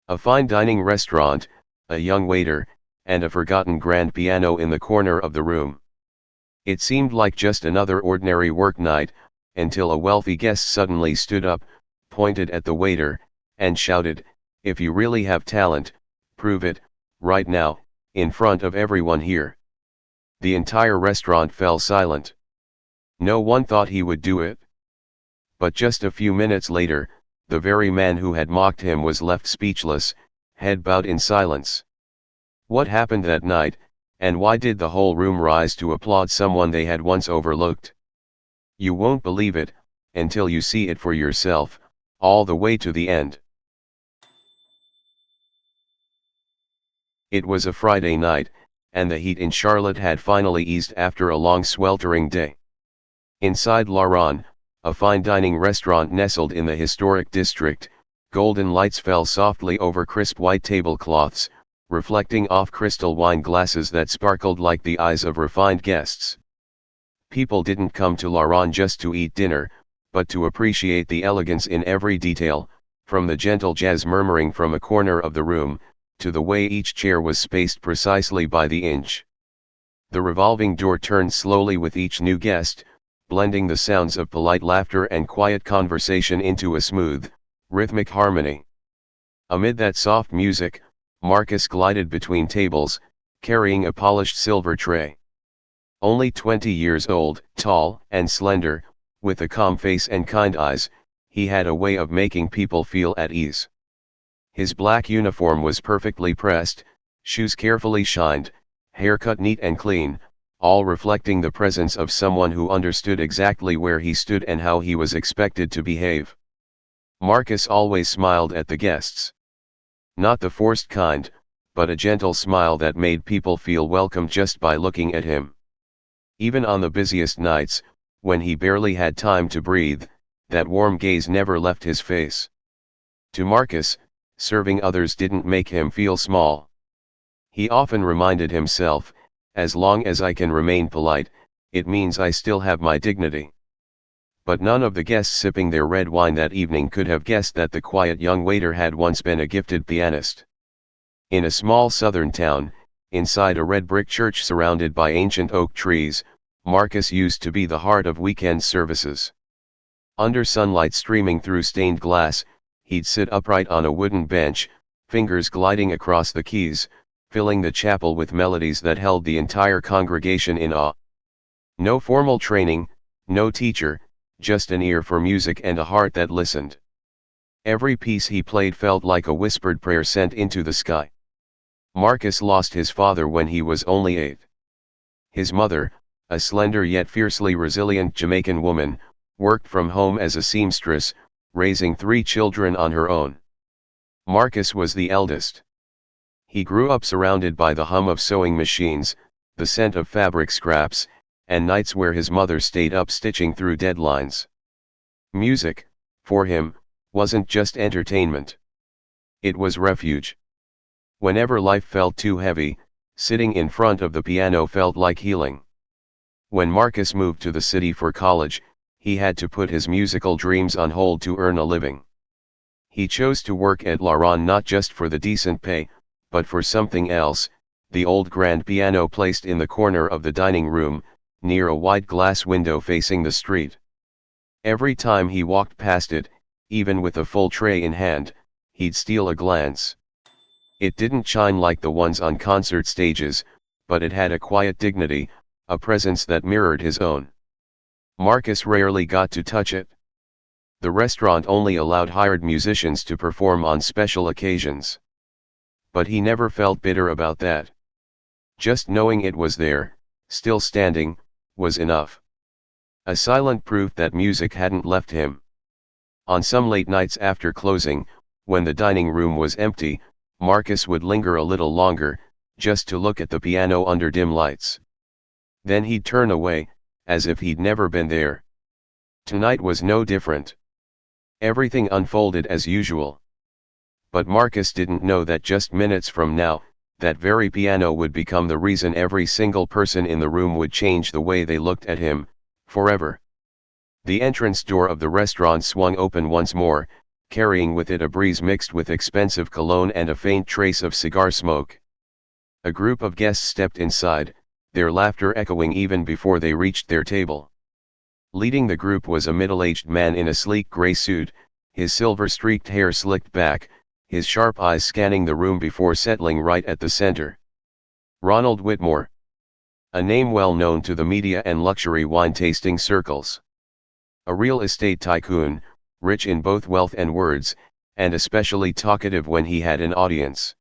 A fine dining restaurant, a young waiter, and a forgotten grand piano in the corner of the room. It seemed like just another ordinary work night, until a wealthy guest suddenly stood up, pointed at the waiter, and shouted, "If you really have talent, prove it, right now, in front of everyone here." The entire restaurant fell silent. No one thought he would do it. But just a few minutes later, the very man who had mocked him was left speechless, head bowed in silence. What happened that night, and why did the whole room rise to applaud someone they had once overlooked? You won't believe it, until you see it for yourself, all the way to the end. It was a Friday night, and the heat in Charlotte had finally eased after a long sweltering day. Inside Laron, a fine dining restaurant nestled in the historic district, golden lights fell softly over crisp white tablecloths, reflecting off crystal wine glasses that sparkled like the eyes of refined guests. People didn't come to Laron just to eat dinner, but to appreciate the elegance in every detail, from the gentle jazz murmuring from a corner of the room, to the way each chair was spaced precisely by the inch. The revolving door turned slowly with each new guest, blending the sounds of polite laughter and quiet conversation into a smooth, rhythmic harmony. Amid that soft music, Marcus glided between tables, carrying a polished silver tray. Only 20 years old, tall and slender, with a calm face and kind eyes, he had a way of making people feel at ease. His black uniform was perfectly pressed, shoes carefully shined, hair cut neat and clean, all reflecting the presence of someone who understood exactly where he stood and how he was expected to behave. Marcus always smiled at the guests. Not the forced kind, but a gentle smile that made people feel welcome just by looking at him. Even on the busiest nights, when he barely had time to breathe, that warm gaze never left his face. To Marcus, serving others didn't make him feel small. He often reminded himself, as long as I can remain polite, it means I still have my dignity. But none of the guests sipping their red wine that evening could have guessed that the quiet young waiter had once been a gifted pianist. In a small southern town, inside a red brick church surrounded by ancient oak trees, Marcus used to be the heart of weekend services. Under sunlight streaming through stained glass, he'd sit upright on a wooden bench, fingers gliding across the keys, filling the chapel with melodies that held the entire congregation in awe. No formal training, no teacher, just an ear for music and a heart that listened. Every piece he played felt like a whispered prayer sent into the sky. Marcus lost his father when he was only 8. His mother, a slender yet fiercely resilient Jamaican woman, worked from home as a seamstress, raising 3 children on her own. Marcus was the eldest. He grew up surrounded by the hum of sewing machines, the scent of fabric scraps, and nights where his mother stayed up stitching through deadlines. Music, for him, wasn't just entertainment. It was refuge. Whenever life felt too heavy, sitting in front of the piano felt like healing. When Marcus moved to the city for college, he had to put his musical dreams on hold to earn a living. He chose to work at Laron not just for the decent pay, but for something else, the old grand piano placed in the corner of the dining room, near a wide glass window facing the street. Every time he walked past it, even with a full tray in hand, he'd steal a glance. It didn't shine like the ones on concert stages, but it had a quiet dignity, a presence that mirrored his own. Marcus rarely got to touch it. The restaurant only allowed hired musicians to perform on special occasions. But he never felt bitter about that. Just knowing it was there, still standing, was enough. A silent proof that music hadn't left him. On some late nights after closing, when the dining room was empty, Marcus would linger a little longer, just to look at the piano under dim lights. Then he'd turn away, as if he'd never been there. Tonight was no different. Everything unfolded as usual. But Marcus didn't know that just minutes from now, that very piano would become the reason every single person in the room would change the way they looked at him, forever. The entrance door of the restaurant swung open once more, carrying with it a breeze mixed with expensive cologne and a faint trace of cigar smoke. A group of guests stepped inside, their laughter echoing even before they reached their table. Leading the group was a middle-aged man in a sleek gray suit, his silver-streaked hair slicked back, his sharp eyes scanning the room before settling right at the center. Ronald Whitmore. A name well known to the media and luxury wine-tasting circles. A real estate tycoon, rich in both wealth and words, and especially talkative when he had an audience.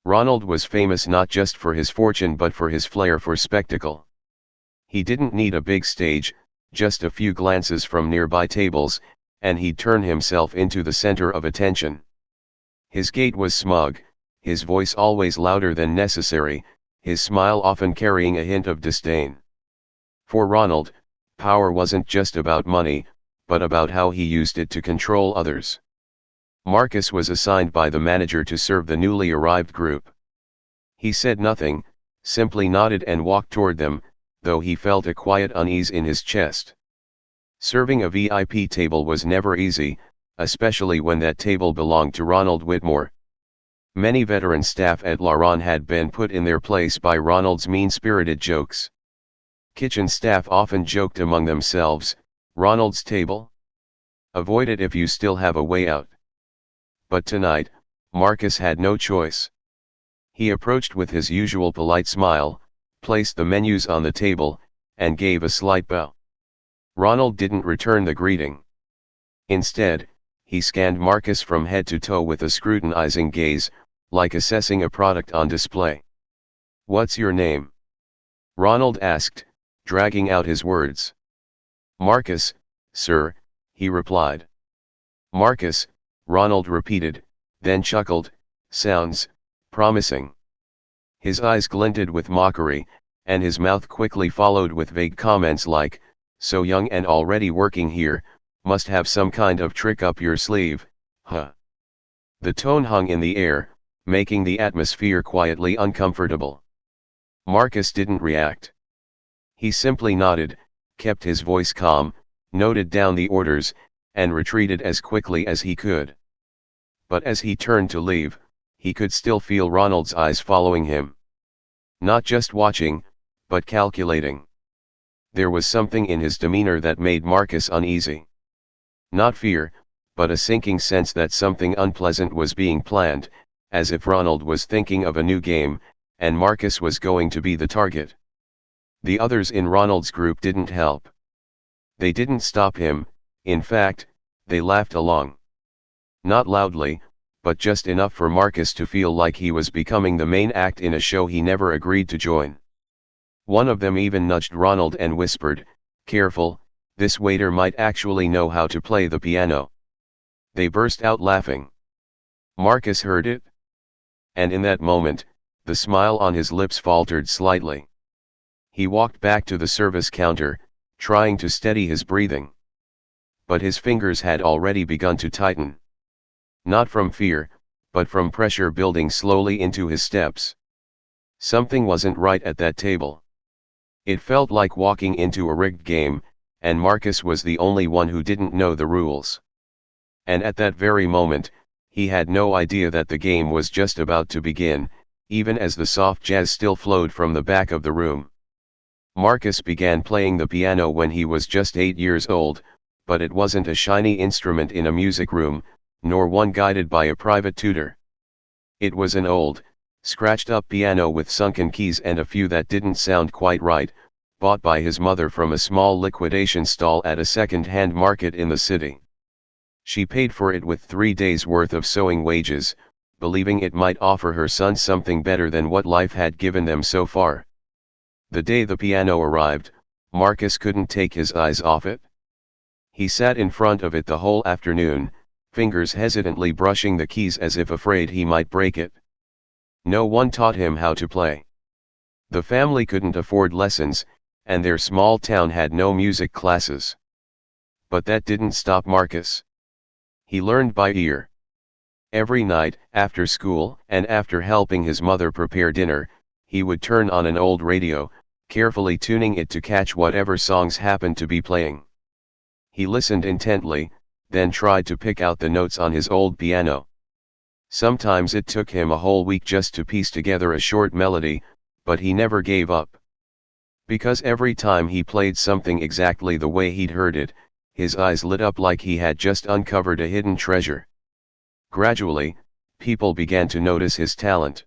Ronald was famous not just for his fortune but for his flair for spectacle. He didn't need a big stage, just a few glances from nearby tables, and he'd turn himself into the center of attention. His gait was smug, his voice always louder than necessary, his smile often carrying a hint of disdain. For Ronald, power wasn't just about money, but about how he used it to control others. Marcus was assigned by the manager to serve the newly arrived group. He said nothing, simply nodded and walked toward them, though he felt a quiet unease in his chest. Serving a VIP table was never easy, especially when that table belonged to Ronald Whitmore. Many veteran staff at Laron had been put in their place by Ronald's mean-spirited jokes. Kitchen staff often joked among themselves, "Ronald's table? Avoid it if you still have a way out." But tonight, Marcus had no choice. He approached with his usual polite smile, placed the menus on the table, and gave a slight bow. Ronald didn't return the greeting. Instead, he scanned Marcus from head to toe with a scrutinizing gaze, like assessing a product on display. "What's your name?" Ronald asked, dragging out his words. "Marcus, sir," he replied. "Marcus," Ronald repeated, then chuckled, "Sounds promising." His eyes glinted with mockery, and his mouth quickly followed with vague comments like, "So young and already working here, must have some kind of trick up your sleeve, huh?" The tone hung in the air, making the atmosphere quietly uncomfortable. Marcus didn't react. He simply nodded, kept his voice calm, noted down the orders, and retreated as quickly as he could. But as he turned to leave, he could still feel Ronald's eyes following him. Not just watching, but calculating. There was something in his demeanor that made Marcus uneasy. Not fear, but a sinking sense that something unpleasant was being planned, as if Ronald was thinking of a new game, and Marcus was going to be the target. The others in Ronald's group didn't help. They didn't stop him, in fact, they laughed along. Not loudly, but just enough for Marcus to feel like he was becoming the main act in a show he never agreed to join. One of them even nudged Ronald and whispered, "Careful, this waiter might actually know how to play the piano." They burst out laughing. Marcus heard it. And in that moment, the smile on his lips faltered slightly. He walked back to the service counter, trying to steady his breathing. But his fingers had already begun to tighten. Not from fear, but from pressure building slowly into his steps. Something wasn't right at that table. It felt like walking into a rigged game, and Marcus was the only one who didn't know the rules. And at that very moment, he had no idea that the game was just about to begin, even as the soft jazz still flowed from the back of the room. Marcus began playing the piano when he was just 8 years old, but it wasn't a shiny instrument in a music room, nor one guided by a private tutor. It was an old, scratched-up piano with sunken keys and a few that didn't sound quite right, bought by his mother from a small liquidation stall at a second-hand market in the city. She paid for it with 3 days' worth of sewing wages, believing it might offer her son something better than what life had given them so far. The day the piano arrived, Marcus couldn't take his eyes off it. He sat in front of it the whole afternoon, fingers hesitantly brushing the keys as if afraid he might break it. No one taught him how to play. The family couldn't afford lessons, and their small town had no music classes. But that didn't stop Marcus. He learned by ear. Every night, after school and after helping his mother prepare dinner, he would turn on an old radio, carefully tuning it to catch whatever songs happened to be playing. He listened intently, then tried to pick out the notes on his old piano. Sometimes it took him a whole week just to piece together a short melody, but he never gave up. Because every time he played something exactly the way he'd heard it, his eyes lit up like he had just uncovered a hidden treasure. Gradually, people began to notice his talent.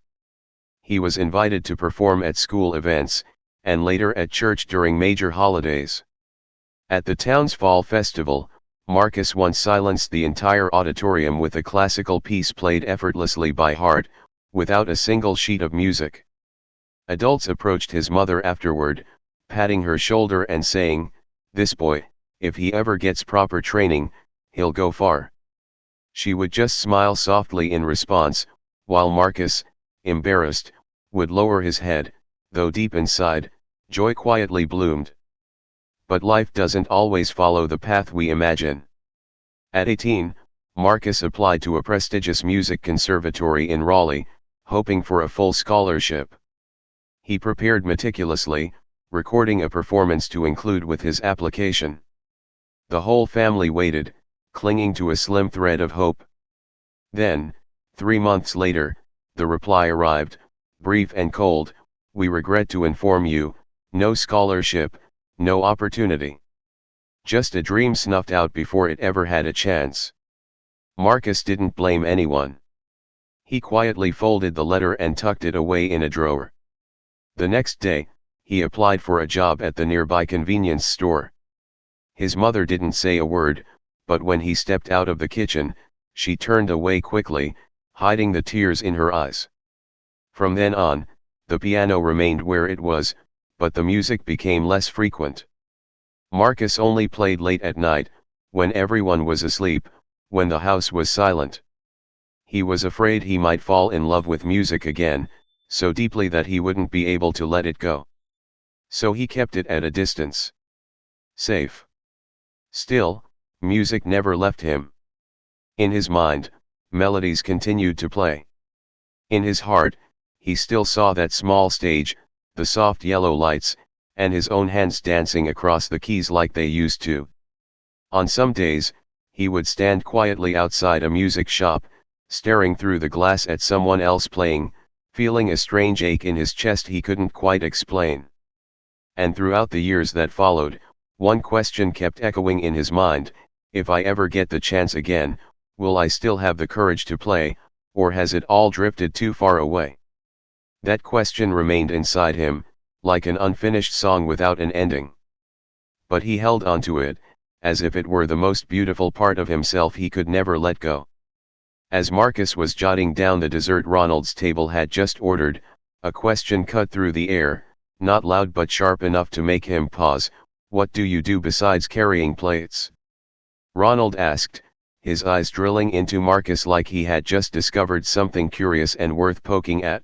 He was invited to perform at school events, and later at church during major holidays. At the town's fall festival, Marcus once silenced the entire auditorium with a classical piece played effortlessly by heart, without a single sheet of music. Adults approached his mother afterward, patting her shoulder and saying, "This boy, if he ever gets proper training, he'll go far." She would just smile softly in response, while Marcus, embarrassed, would lower his head, though deep inside, joy quietly bloomed. But life doesn't always follow the path we imagine. At 18, Marcus applied to a prestigious music conservatory in Raleigh, hoping for a full scholarship. He prepared meticulously, recording a performance to include with his application. The whole family waited, clinging to a slim thread of hope. Then, 3 months later, the reply arrived, brief and cold: "We regret to inform you, no scholarship, no opportunity." Just a dream snuffed out before it ever had a chance. Marcus didn't blame anyone. He quietly folded the letter and tucked it away in a drawer. The next day, he applied for a job at the nearby convenience store. His mother didn't say a word, but when he stepped out of the kitchen, she turned away quickly, hiding the tears in her eyes. From then on, the piano remained where it was, but the music became less frequent. Marcus only played late at night, when everyone was asleep, when the house was silent. He was afraid he might fall in love with music again, so deeply that he wouldn't be able to let it go. So he kept it at a distance. Safe. Still, music never left him. In his mind, melodies continued to play. In his heart, he still saw that small stage, the soft yellow lights, and his own hands dancing across the keys like they used to. On some days, he would stand quietly outside a music shop, staring through the glass at someone else playing, feeling a strange ache in his chest he couldn't quite explain. And throughout the years that followed, one question kept echoing in his mind: if I ever get the chance again, will I still have the courage to play, or has it all drifted too far away? That question remained inside him, like an unfinished song without an ending. But he held on to it, as if it were the most beautiful part of himself he could never let go. As Marcus was jotting down the dessert Ronald's table had just ordered, a question cut through the air, not loud but sharp enough to make him pause. "What do you do besides carrying plates?" Ronald asked, his eyes drilling into Marcus like he had just discovered something curious and worth poking at.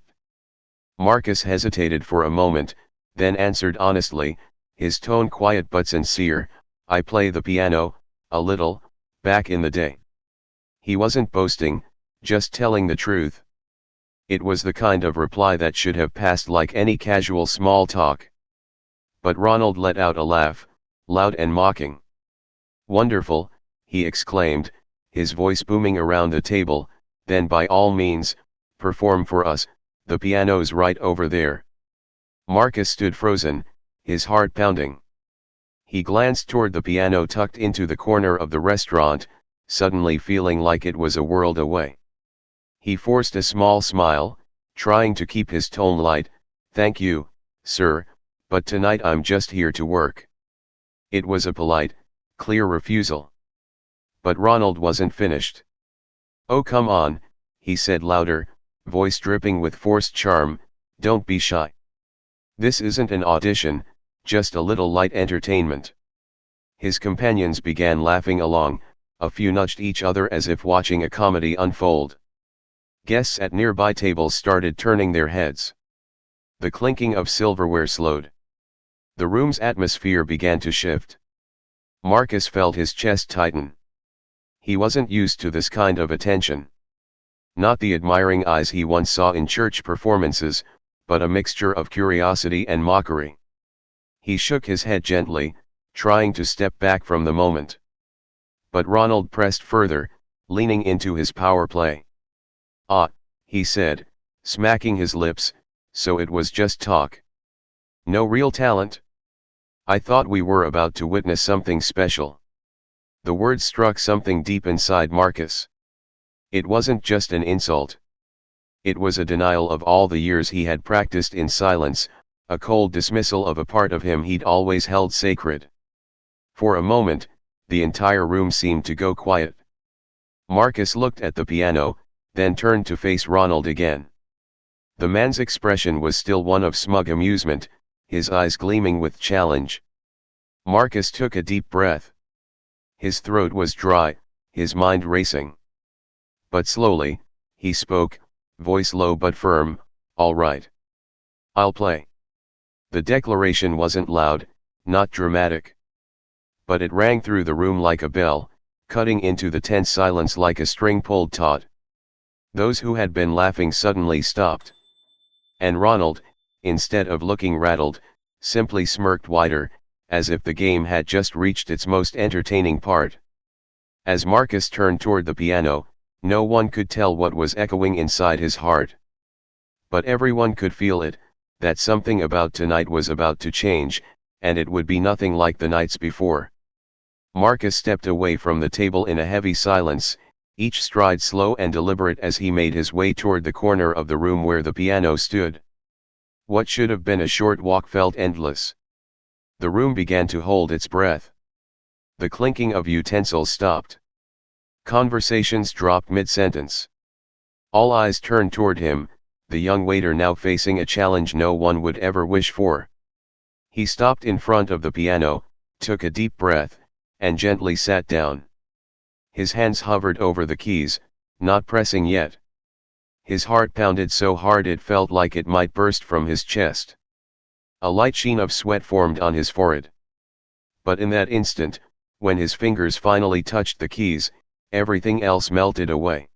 Marcus hesitated for a moment, then answered honestly, his tone quiet but sincere, "I play the piano, a little, back in the day." He wasn't boasting, just telling the truth. It was the kind of reply that should have passed like any casual small talk. But Ronald let out a laugh, loud and mocking. "Wonderful," he exclaimed, his voice booming around the table, "then by all means, perform for us, the piano's right over there." Marcus stood frozen, his heart pounding. He glanced toward the piano tucked into the corner of the restaurant, suddenly feeling like it was a world away. He forced a small smile, trying to keep his tone light. "Thank you, sir, but tonight I'm just here to work." It was a polite, clear refusal. But Ronald wasn't finished. "Oh come on," he said louder, voice dripping with forced charm, "don't be shy. This isn't an audition, just a little light entertainment." His companions began laughing along, a few nudged each other as if watching a comedy unfold. Guests at nearby tables started turning their heads. The clinking of silverware slowed. The room's atmosphere began to shift. Marcus felt his chest tighten. He wasn't used to this kind of attention. Not the admiring eyes he once saw in church performances, but a mixture of curiosity and mockery. He shook his head gently, trying to step back from the moment. But Ronald pressed further, leaning into his power play. "Ah," he said, smacking his lips, "so it was just talk. No real talent? I thought we were about to witness something special." The words struck something deep inside Marcus. It wasn't just an insult. It was a denial of all the years he had practiced in silence, a cold dismissal of a part of him he'd always held sacred. For a moment, the entire room seemed to go quiet. Marcus looked at the piano, then turned to face Ronald again. The man's expression was still one of smug amusement, his eyes gleaming with challenge. Marcus took a deep breath. His throat was dry, his mind racing. But slowly, he spoke, voice low but firm, "All right. I'll play." The declaration wasn't loud, not dramatic. But it rang through the room like a bell, cutting into the tense silence like a string pulled taut. Those who had been laughing suddenly stopped. And Ronald, instead of looking rattled, simply smirked wider, as if the game had just reached its most entertaining part. As Marcus turned toward the piano, no one could tell what was echoing inside his heart. But everyone could feel it, that something about tonight was about to change, and it would be nothing like the nights before. Marcus stepped away from the table in a heavy silence, each stride slow and deliberate as he made his way toward the corner of the room where the piano stood. What should have been a short walk felt endless. The room began to hold its breath. The clinking of utensils stopped. Conversations dropped mid-sentence. All eyes turned toward him, the young waiter now facing a challenge no one would ever wish for. He stopped in front of the piano, took a deep breath, and gently sat down. His hands hovered over the keys, not pressing yet. His heart pounded so hard it felt like it might burst from his chest. A light sheen of sweat formed on his forehead. But in that instant, when his fingers finally touched the keys, everything else melted away.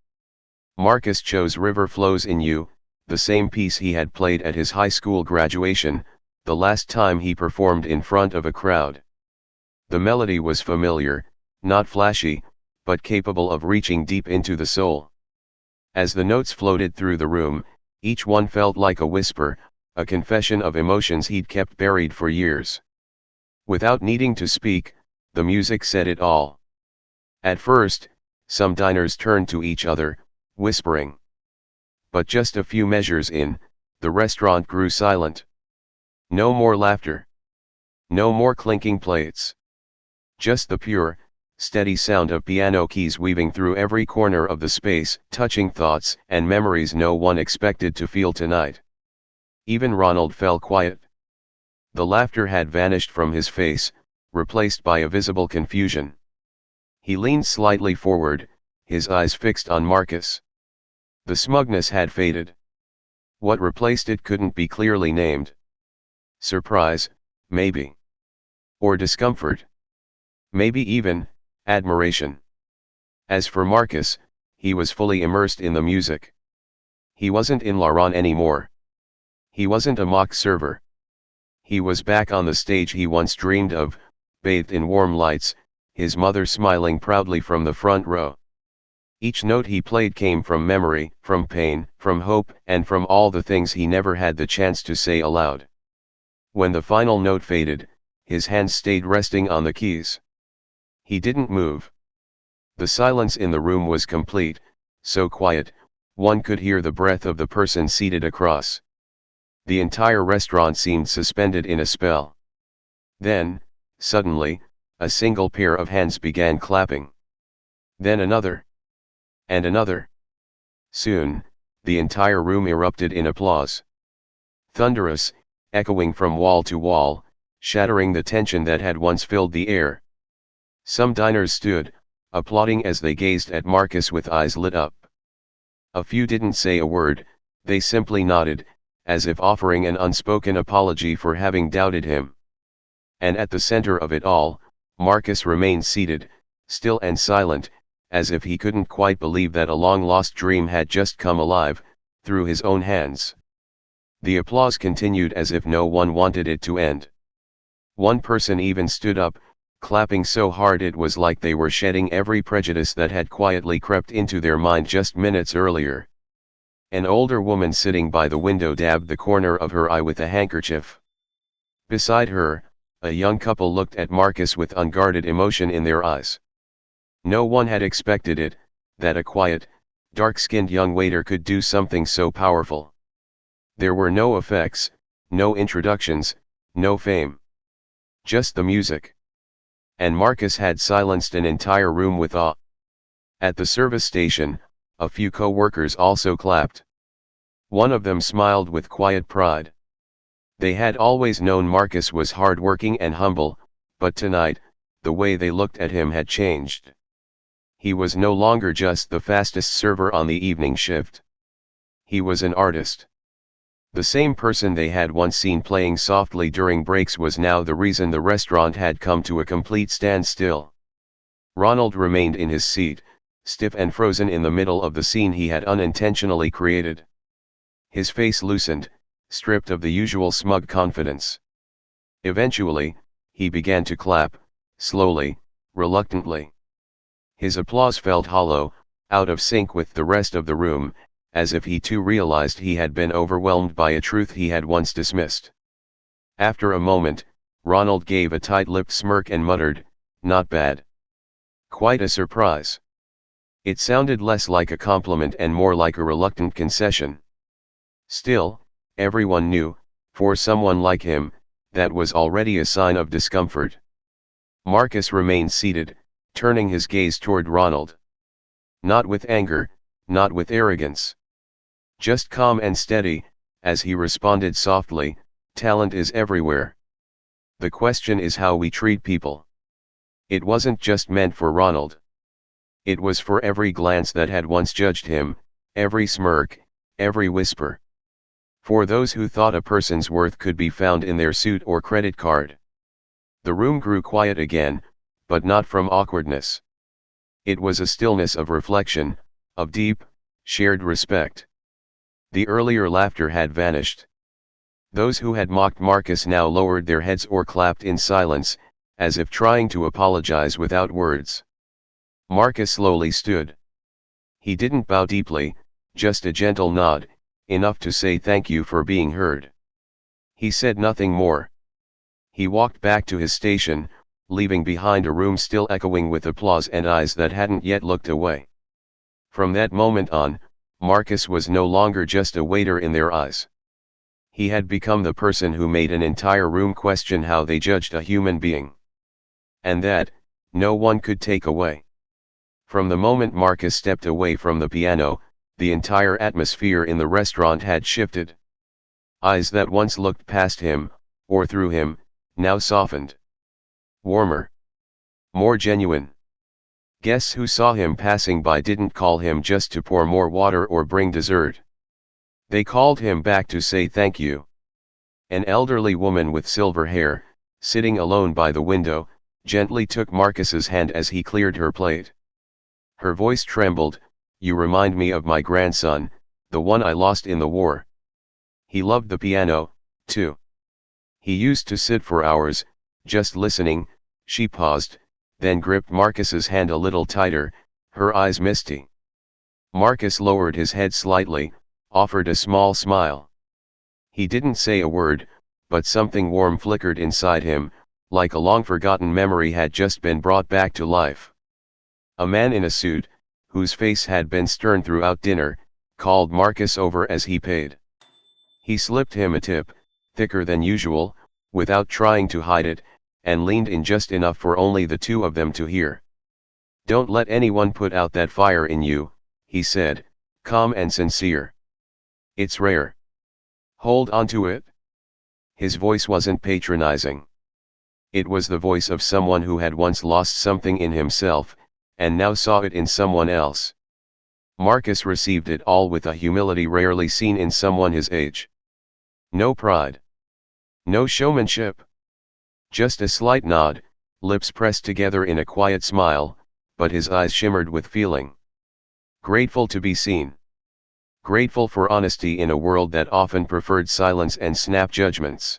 Marcus chose "River Flows in You," the same piece he had played at his high school graduation, the last time he performed in front of a crowd. The melody was familiar, not flashy, but capable of reaching deep into the soul. As the notes floated through the room, each one felt like a whisper, a confession of emotions he'd kept buried for years. Without needing to speak, the music said it all. At first, some diners turned to each other, whispering. But just a few measures in, the restaurant grew silent. No more laughter. No more clinking plates. Just the pure, steady sound of piano keys weaving through every corner of the space, touching thoughts and memories no one expected to feel tonight. Even Ronald fell quiet. The laughter had vanished from his face, replaced by a visible confusion. He leaned slightly forward, his eyes fixed on Marcus. The smugness had faded. What replaced it couldn't be clearly named. Surprise, maybe. Or discomfort. Maybe even admiration. As for Marcus, he was fully immersed in the music. He wasn't in Laron anymore. He wasn't a mock server. He was back on the stage he once dreamed of, bathed in warm lights, his mother smiling proudly from the front row. Each note he played came from memory, from pain, from hope, and from all the things he never had the chance to say aloud. When the final note faded, his hands stayed resting on the keys. He didn't move. The silence in the room was complete, so quiet, one could hear the breath of the person seated across. The entire restaurant seemed suspended in a spell. Then, suddenly, a single pair of hands began clapping. Then another. And another. Soon, the entire room erupted in applause. Thunderous, echoing from wall to wall, shattering the tension that had once filled the air. Some diners stood, applauding as they gazed at Marcus with eyes lit up. A few didn't say a word, they simply nodded, as if offering an unspoken apology for having doubted him. And at the center of it all, Marcus remained seated, still and silent, as if he couldn't quite believe that a long-lost dream had just come alive, through his own hands. The applause continued as if no one wanted it to end. One person even stood up, clapping so hard it was like they were shedding every prejudice that had quietly crept into their mind just minutes earlier. An older woman sitting by the window dabbed the corner of her eye with a handkerchief. Beside her, a young couple looked at Marcus with unguarded emotion in their eyes. No one had expected it, that a quiet, dark-skinned young waiter could do something so powerful. There were no effects, no introductions, no fame. Just the music. And Marcus had silenced an entire room with awe. At the service station, a few co-workers also clapped. One of them smiled with quiet pride. They had always known Marcus was hard-working and humble, but tonight, the way they looked at him had changed. He was no longer just the fastest server on the evening shift. He was an artist. The same person they had once seen playing softly during breaks was now the reason the restaurant had come to a complete standstill. Ronald remained in his seat, stiff and frozen in the middle of the scene he had unintentionally created. His face loosened, stripped of the usual smug confidence. Eventually, he began to clap, slowly, reluctantly. His applause felt hollow, out of sync with the rest of the room, as if he too realized he had been overwhelmed by a truth he had once dismissed. After a moment, Ronald gave a tight-lipped smirk and muttered, "Not bad." Quite a surprise. It sounded less like a compliment and more like a reluctant concession. Still, everyone knew, for someone like him, that was already a sign of discomfort. Marcus remained seated, turning his gaze toward Ronald. Not with anger, not with arrogance. Just calm and steady, as he responded softly, "Talent is everywhere. The question is how we treat people." It wasn't just meant for Ronald. It was for every glance that had once judged him, every smirk, every whisper. For those who thought a person's worth could be found in their suit or credit card. The room grew quiet again, but not from awkwardness. It was a stillness of reflection, of deep, shared respect. The earlier laughter had vanished. Those who had mocked Marcus now lowered their heads or clapped in silence, as if trying to apologize without words. Marcus slowly stood. He didn't bow deeply, just a gentle nod, enough to say thank you for being heard. He said nothing more. He walked back to his station, leaving behind a room still echoing with applause and eyes that hadn't yet looked away. From that moment on, Marcus was no longer just a waiter in their eyes. He had become the person who made an entire room question how they judged a human being. And that, no one could take away. From the moment Marcus stepped away from the piano, the entire atmosphere in the restaurant had shifted. Eyes that once looked past him, or through him, now softened. Warmer. More genuine. Guests who saw him passing by didn't call him just to pour more water or bring dessert. They called him back to say thank you. An elderly woman with silver hair, sitting alone by the window, gently took Marcus's hand as he cleared her plate. Her voice trembled, "You remind me of my grandson, the one I lost in the war. He loved the piano, too. He used to sit for hours, just listening." She paused, then gripped Marcus's hand a little tighter, her eyes misty. Marcus lowered his head slightly, offered a small smile. He didn't say a word, but something warm flickered inside him, like a long-forgotten memory had just been brought back to life. A man in a suit, whose face had been stern throughout dinner, called Marcus over as he paid. He slipped him a tip, thicker than usual, without trying to hide it, and leaned in just enough for only the two of them to hear. "Don't let anyone put out that fire in you," he said, calm and sincere. "It's rare. Hold on to it." His voice wasn't patronizing. It was the voice of someone who had once lost something in himself, and now saw it in someone else. Marcus received it all with a humility rarely seen in someone his age. No pride. No showmanship. Just a slight nod, lips pressed together in a quiet smile, but his eyes shimmered with feeling. Grateful to be seen. Grateful for honesty in a world that often preferred silence and snap judgments.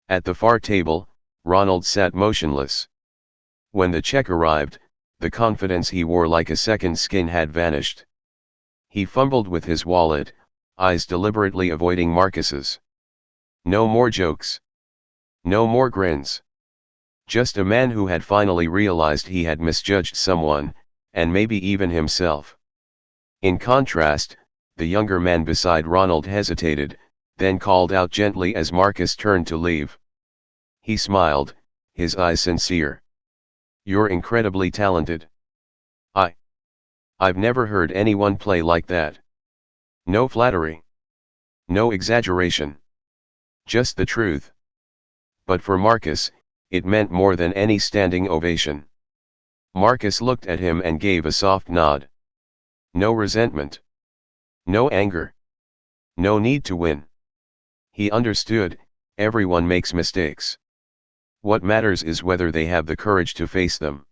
At the far table, Ronald sat motionless. When the check arrived, the confidence he wore like a second skin had vanished. He fumbled with his wallet, eyes deliberately avoiding Marcus's. No more jokes. No more grins. Just a man who had finally realized he had misjudged someone, and maybe even himself. In contrast, the younger man beside Ronald hesitated, then called out gently as Marcus turned to leave. He smiled, his eyes sincere. "You're incredibly talented. I've never heard anyone play like that. No flattery. No exaggeration. Just the truth." But for Marcus, it meant more than any standing ovation. Marcus looked at him and gave a soft nod. No resentment. No anger. No need to win. He understood, everyone makes mistakes. What matters is whether they have the courage to face them.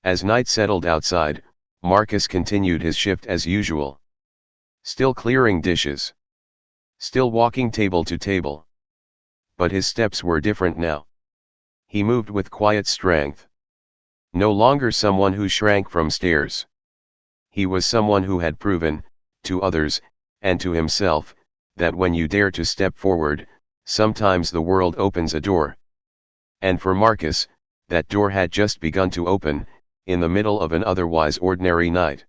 As night settled outside, Marcus continued his shift as usual. Still clearing dishes. Still walking table to table. But his steps were different now. He moved with quiet strength. No longer someone who shrank from stairs. He was someone who had proven, to others, and to himself, that when you dare to step forward, sometimes the world opens a door. And for Marcus, that door had just begun to open, in the middle of an otherwise ordinary night.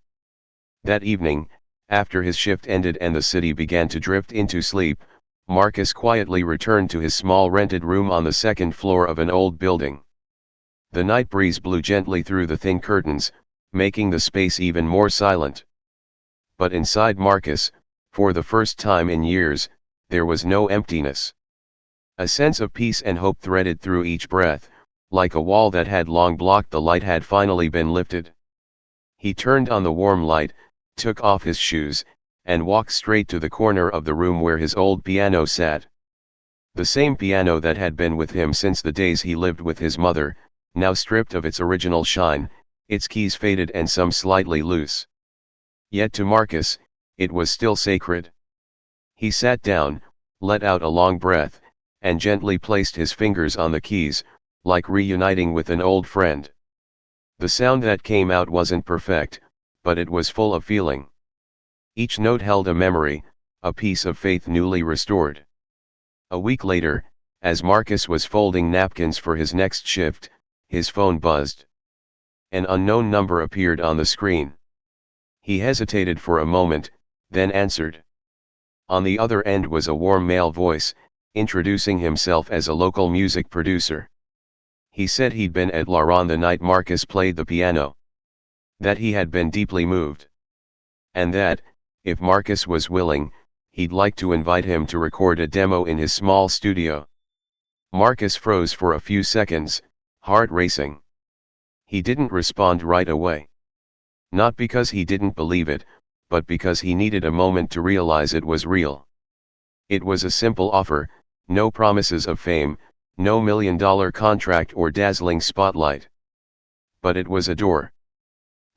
That evening, after his shift ended and the city began to drift into sleep, Marcus quietly returned to his small rented room on the second floor of an old building. The night breeze blew gently through the thin curtains, making the space even more silent. But inside Marcus, for the first time in years, there was no emptiness. A sense of peace and hope threaded through each breath, like a wall that had long blocked the light had finally been lifted. He turned on the warm light, took off his shoes, and walked straight to the corner of the room where his old piano sat. The same piano that had been with him since the days he lived with his mother, now stripped of its original shine, its keys faded and some slightly loose. Yet to Marcus, it was still sacred. He sat down, let out a long breath, and gently placed his fingers on the keys, like reuniting with an old friend. The sound that came out wasn't perfect, but it was full of feeling. Each note held a memory, a piece of faith newly restored. A week later, as Marcus was folding napkins for his next shift, his phone buzzed. An unknown number appeared on the screen. He hesitated for a moment, then answered. On the other end was a warm male voice, introducing himself as a local music producer. He said he'd been at Laron the night Marcus played the piano. That he had been deeply moved. And that, if Marcus was willing, he'd like to invite him to record a demo in his small studio. Marcus froze for a few seconds, heart racing. He didn't respond right away. Not because he didn't believe it, but because he needed a moment to realize it was real. It was a simple offer, no promises of fame, no $1 million contract or dazzling spotlight. But it was a door.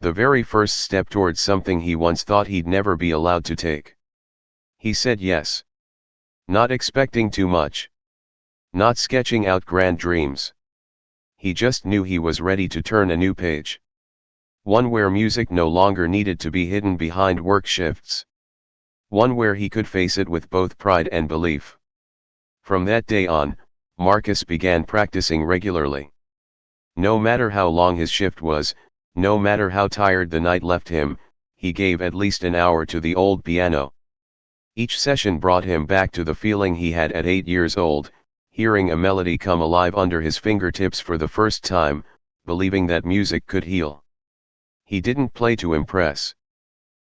The very first step towards something he once thought he'd never be allowed to take. He said yes. Not expecting too much. Not sketching out grand dreams. He just knew he was ready to turn a new page. One where music no longer needed to be hidden behind work shifts. One where he could face it with both pride and belief. From that day on, Marcus began practicing regularly. No matter how long his shift was, no matter how tired the night left him, he gave at least an hour to the old piano. Each session brought him back to the feeling he had at 8 years old, hearing a melody come alive under his fingertips for the first time, believing that music could heal. He didn't play to impress.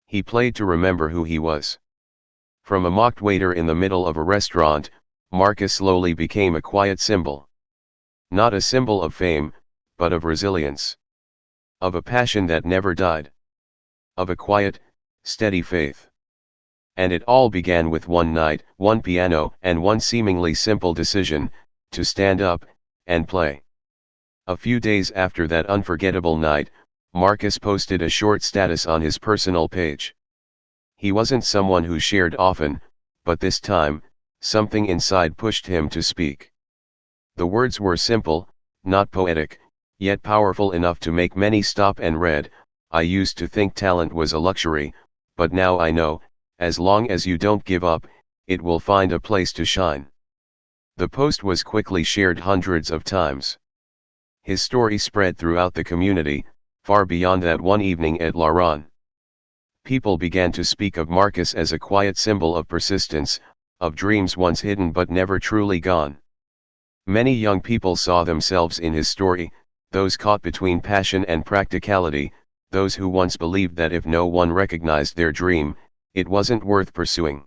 He played to remember who he was. From a mocked waiter in the middle of a restaurant, Marcus slowly became a quiet symbol. Not a symbol of fame, but of resilience. Of a passion that never died. Of a quiet, steady faith. And it all began with one night, one piano, and one seemingly simple decision, to stand up, and play. A few days after that unforgettable night, Marcus posted a short status on his personal page. He wasn't someone who shared often, but this time, something inside pushed him to speak. The words were simple, not poetic, yet powerful enough to make many stop and read. I used to think talent was a luxury, but now I know, as long as you don't give up, it will find a place to shine. The post was quickly shared hundreds of times. His story spread throughout the community, far beyond that one evening at Laron. People began to speak of Marcus as a quiet symbol of persistence, of dreams once hidden but never truly gone. Many young people saw themselves in his story, those caught between passion and practicality, those who once believed that if no one recognized their dream, it wasn't worth pursuing.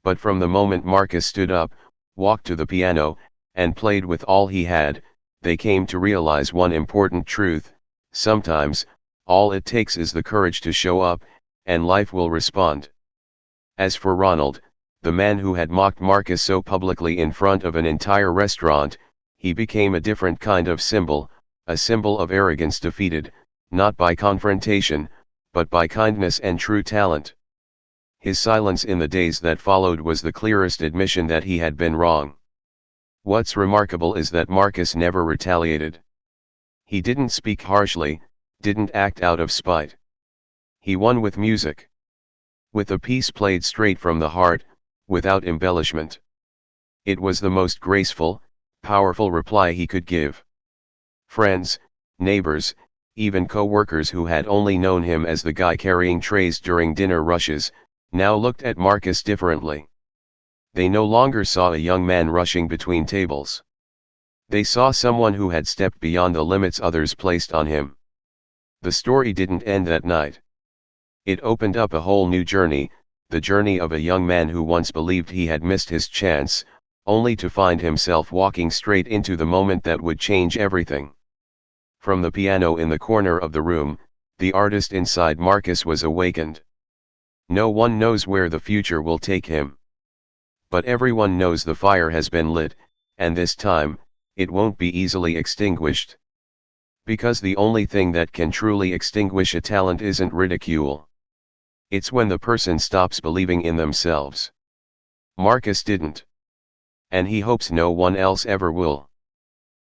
But from the moment Marcus stood up, walked to the piano, and played with all he had, they came to realize one important truth: sometimes, all it takes is the courage to show up, and life will respond. As for Ronald, the man who had mocked Marcus so publicly in front of an entire restaurant, he became a different kind of symbol, a symbol of arrogance defeated, not by confrontation, but by kindness and true talent. His silence in the days that followed was the clearest admission that he had been wrong. What's remarkable is that Marcus never retaliated. He didn't speak harshly, didn't act out of spite. He won with music. With a piece played straight from the heart, without embellishment. It was the most graceful, powerful reply he could give. Friends, neighbors, even co-workers who had only known him as the guy carrying trays during dinner rushes, now looked at Marcus differently. They no longer saw a young man rushing between tables. They saw someone who had stepped beyond the limits others placed on him. The story didn't end that night. It opened up a whole new journey, the journey of a young man who once believed he had missed his chance, only to find himself walking straight into the moment that would change everything. From the piano in the corner of the room, the artist inside Marcus was awakened. No one knows where the future will take him. But everyone knows the fire has been lit, and this time, it won't be easily extinguished. Because the only thing that can truly extinguish a talent isn't ridicule. It's when the person stops believing in themselves. Marcus didn't. And he hopes no one else ever will.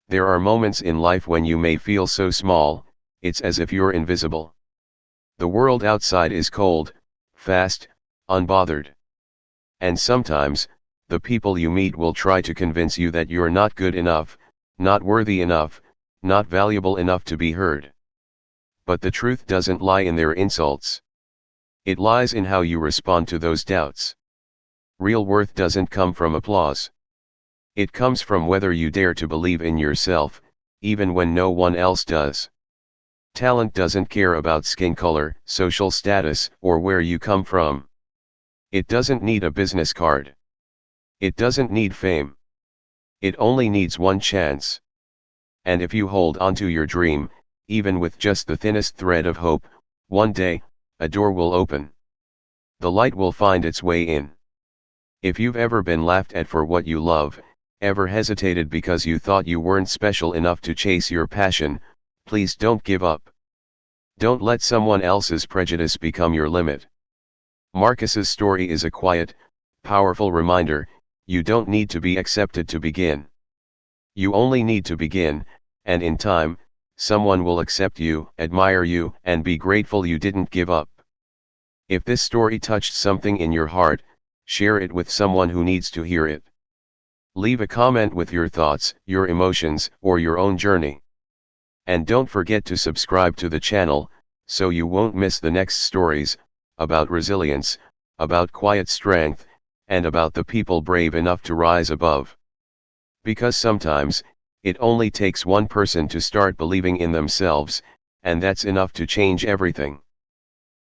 There are moments in life when you may feel so small, it's as if you're invisible. The world outside is cold, fast, unbothered. And sometimes, the people you meet will try to convince you that you're not good enough, not worthy enough, not valuable enough to be heard. But the truth doesn't lie in their insults. It lies in how you respond to those doubts. Real worth doesn't come from applause. It comes from whether you dare to believe in yourself, even when no one else does. Talent doesn't care about skin color, social status, or where you come from. It doesn't need a business card. It doesn't need fame. It only needs one chance. And if you hold onto your dream, even with just the thinnest thread of hope, one day, a door will open. The light will find its way in. If you've ever been laughed at for what you love, ever hesitated because you thought you weren't special enough to chase your passion, please don't give up. Don't let someone else's prejudice become your limit. Marcus's story is a quiet, powerful reminder: you don't need to be accepted to begin. You only need to begin, and in time, someone will accept you, admire you, and be grateful you didn't give up. If this story touched something in your heart, share it with someone who needs to hear it. Leave a comment with your thoughts, your emotions, or your own journey. And don't forget to subscribe to the channel, so you won't miss the next stories, about resilience, about quiet strength, and about the people brave enough to rise above. Because sometimes, it only takes one person to start believing in themselves, and that's enough to change everything.